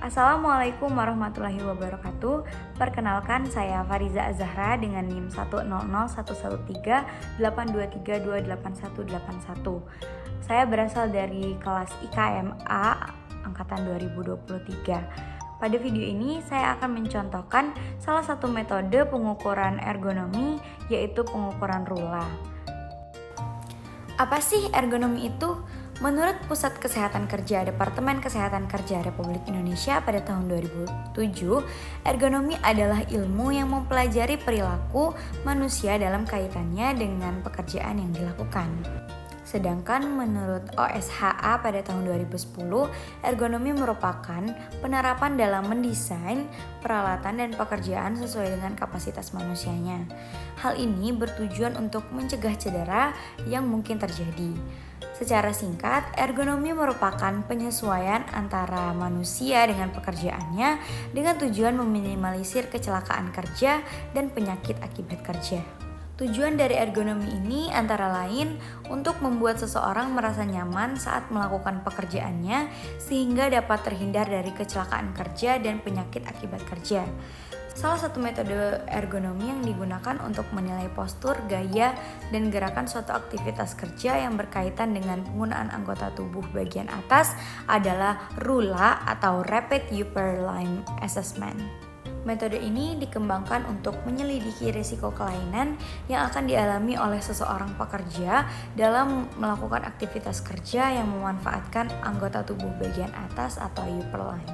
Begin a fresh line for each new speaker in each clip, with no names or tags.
Assalamualaikum warahmatullahi wabarakatuh. Perkenalkan, saya Fariza Azahra dengan NIM 100111382328181. Saya berasal dari kelas IKMA angkatan 2023. Pada video ini saya akan mencontohkan salah satu metode pengukuran ergonomi, yaitu pengukuran rula. Apa sih ergonomi itu? Menurut Pusat Kesehatan Kerja Departemen Kesehatan Kerja Republik Indonesia pada tahun 2007, ergonomi adalah ilmu yang mempelajari perilaku manusia dalam kaitannya dengan pekerjaan yang dilakukan. Sedangkan menurut OSHA pada tahun 2010, ergonomi merupakan penerapan dalam mendesain peralatan dan pekerjaan sesuai dengan kapasitas manusianya. Hal ini bertujuan untuk mencegah cedera yang mungkin terjadi. Secara singkat, ergonomi merupakan penyesuaian antara manusia dengan pekerjaannya dengan tujuan meminimalisir kecelakaan kerja dan penyakit akibat kerja. Tujuan dari ergonomi ini antara lain untuk membuat seseorang merasa nyaman saat melakukan pekerjaannya sehingga dapat terhindar dari kecelakaan kerja dan penyakit akibat kerja. Salah satu metode ergonomi yang digunakan untuk menilai postur, gaya, dan gerakan suatu aktivitas kerja yang berkaitan dengan penggunaan anggota tubuh bagian atas adalah RULA atau Rapid Upper Limb Assessment. Metode ini dikembangkan untuk menyelidiki risiko kelainan yang akan dialami oleh seseorang pekerja dalam melakukan aktivitas kerja yang memanfaatkan anggota tubuh bagian atas atau upper limb.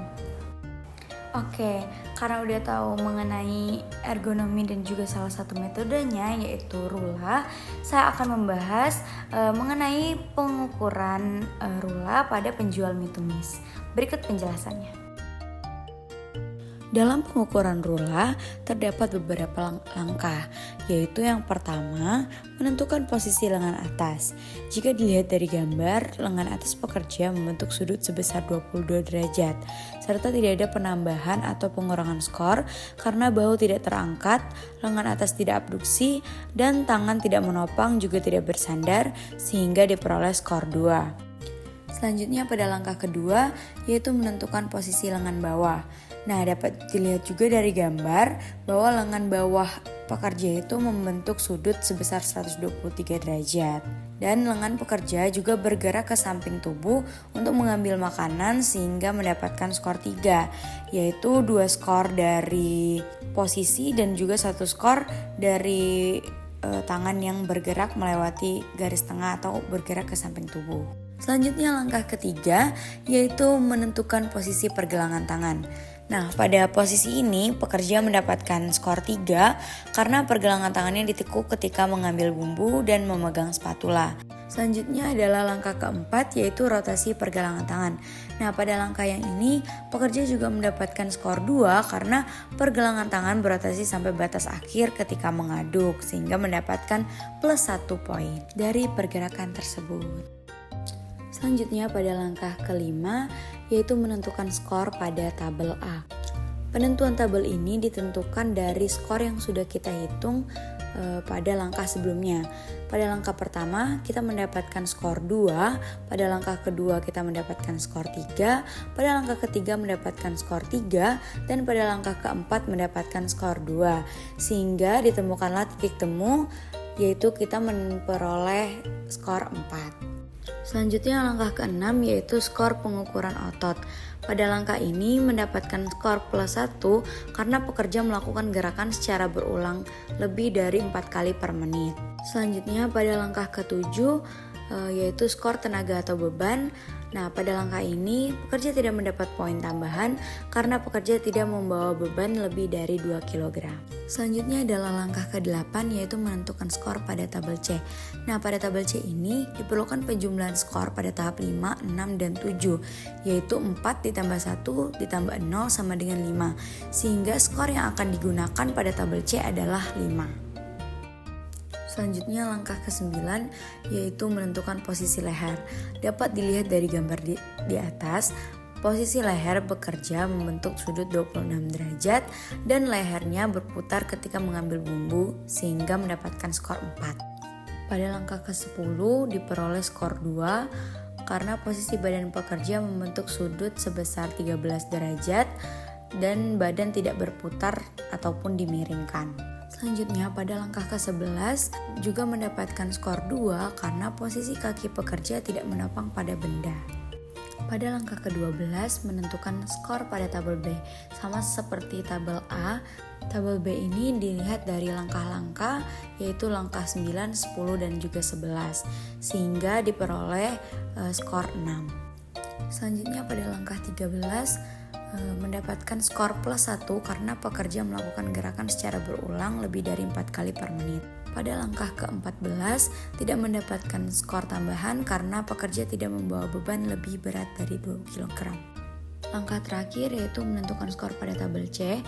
Oke, karena udah tahu mengenai ergonomi dan juga salah satu metodenya yaitu rula, saya akan membahas mengenai pengukuran rula pada penjual mie tumis. Berikut penjelasannya. Dalam pengukuran rula terdapat beberapa langkah, yaitu yang pertama, menentukan posisi lengan atas. Jika dilihat dari gambar, lengan atas pekerja membentuk sudut sebesar 22 derajat, serta tidak ada penambahan atau pengurangan skor karena bahu tidak terangkat, lengan atas tidak abduksi, dan tangan tidak menopang juga tidak bersandar sehingga diperoleh skor 2. Selanjutnya pada langkah kedua, yaitu menentukan posisi lengan bawah. Nah, dapat dilihat juga dari gambar bahwa lengan bawah pekerja itu membentuk sudut sebesar 123 derajat. Dan lengan pekerja juga bergerak ke samping tubuh untuk mengambil makanan sehingga mendapatkan skor 3, yaitu 2 skor dari posisi dan juga 1 skor dari tangan yang bergerak melewati garis tengah atau bergerak ke samping tubuh. Selanjutnya langkah ketiga yaitu menentukan posisi pergelangan tangan. Nah, pada posisi ini pekerja mendapatkan skor 3 karena pergelangan tangannya ditekuk ketika mengambil bumbu dan memegang spatula. Selanjutnya adalah langkah keempat yaitu rotasi pergelangan tangan. Nah, pada langkah yang ini pekerja juga mendapatkan skor 2 karena pergelangan tangan berotasi sampai batas akhir ketika mengaduk sehingga mendapatkan plus 1 poin dari pergerakan tersebut. Selanjutnya pada langkah kelima yaitu menentukan skor pada tabel A. Penentuan tabel ini ditentukan dari skor yang sudah kita hitung pada langkah sebelumnya. Pada langkah pertama kita mendapatkan skor 2, pada langkah kedua kita mendapatkan skor 3, pada langkah ketiga mendapatkan skor 3, dan pada langkah keempat mendapatkan skor 2. Sehingga ditemukanlah titik temu yaitu kita memperoleh skor 4. Selanjutnya langkah ke-6 yaitu skor pengukuran otot. Pada langkah ini mendapatkan skor plus 1 karena pekerja melakukan gerakan secara berulang lebih dari 4 kali per menit. Selanjutnya pada langkah ke-7 yaitu skor tenaga atau beban. Nah, pada langkah ini pekerja tidak mendapat poin tambahan karena pekerja tidak membawa beban lebih dari 2 kg. Selanjutnya adalah langkah ke-8 yaitu menentukan skor pada tabel C. Nah, pada tabel C ini diperlukan penjumlahan skor pada tahap 5, 6, dan 7 yaitu 4 ditambah 1 ditambah 0 sama dengan 5 sehingga skor yang akan digunakan pada tabel C adalah 5. Selanjutnya langkah ke-9 yaitu menentukan posisi leher. Dapat dilihat dari gambar di atas, posisi leher bekerja membentuk sudut 26 derajat dan lehernya berputar ketika mengambil bumbu sehingga mendapatkan skor 4. Pada langkah ke-10 diperoleh skor 2, karena posisi badan pekerja membentuk sudut sebesar 13 derajat dan badan tidak berputar ataupun dimiringkan. Selanjutnya pada langkah ke-11 juga mendapatkan skor 2 karena posisi kaki pekerja tidak menopang pada benda. Pada langkah ke-12 menentukan skor pada tabel B. Sama seperti tabel A, tabel B ini dilihat dari langkah-langkah yaitu langkah 9, 10, dan juga 11 sehingga diperoleh skor 6. Selanjutnya pada langkah 13 mendapatkan skor plus 1 karena pekerja melakukan gerakan secara berulang lebih dari 4 kali per menit. Pada langkah ke-14 tidak mendapatkan skor tambahan karena pekerja tidak membawa beban lebih berat dari 2 kg. Langkah terakhir yaitu menentukan skor pada tabel C,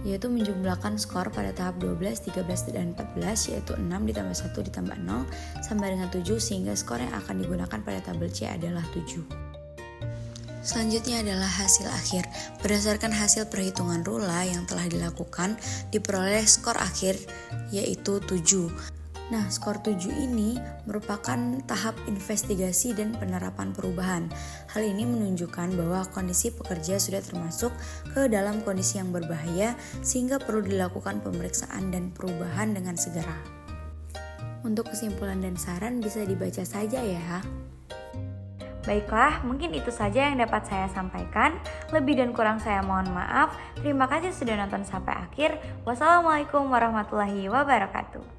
yaitu menjumlahkan skor pada tahap 12, 13, dan 14 yaitu 6 ditambah 1 ditambah 0 sama dengan 7 sehingga skor yang akan digunakan pada tabel C adalah 7. Selanjutnya adalah hasil akhir. Berdasarkan hasil perhitungan Rula yang telah dilakukan, diperoleh skor akhir yaitu 7. Nah, skor 7 ini merupakan tahap investigasi dan penerapan perubahan. Hal ini menunjukkan bahwa kondisi pekerja sudah termasuk ke dalam kondisi yang berbahaya sehingga perlu dilakukan pemeriksaan dan perubahan dengan segera. Untuk kesimpulan dan saran bisa dibaca saja ya.
Baiklah, mungkin itu saja yang dapat saya sampaikan. Lebih dan kurang saya mohon maaf. Terima kasih sudah nonton sampai akhir. Wassalamualaikum warahmatullahi wabarakatuh.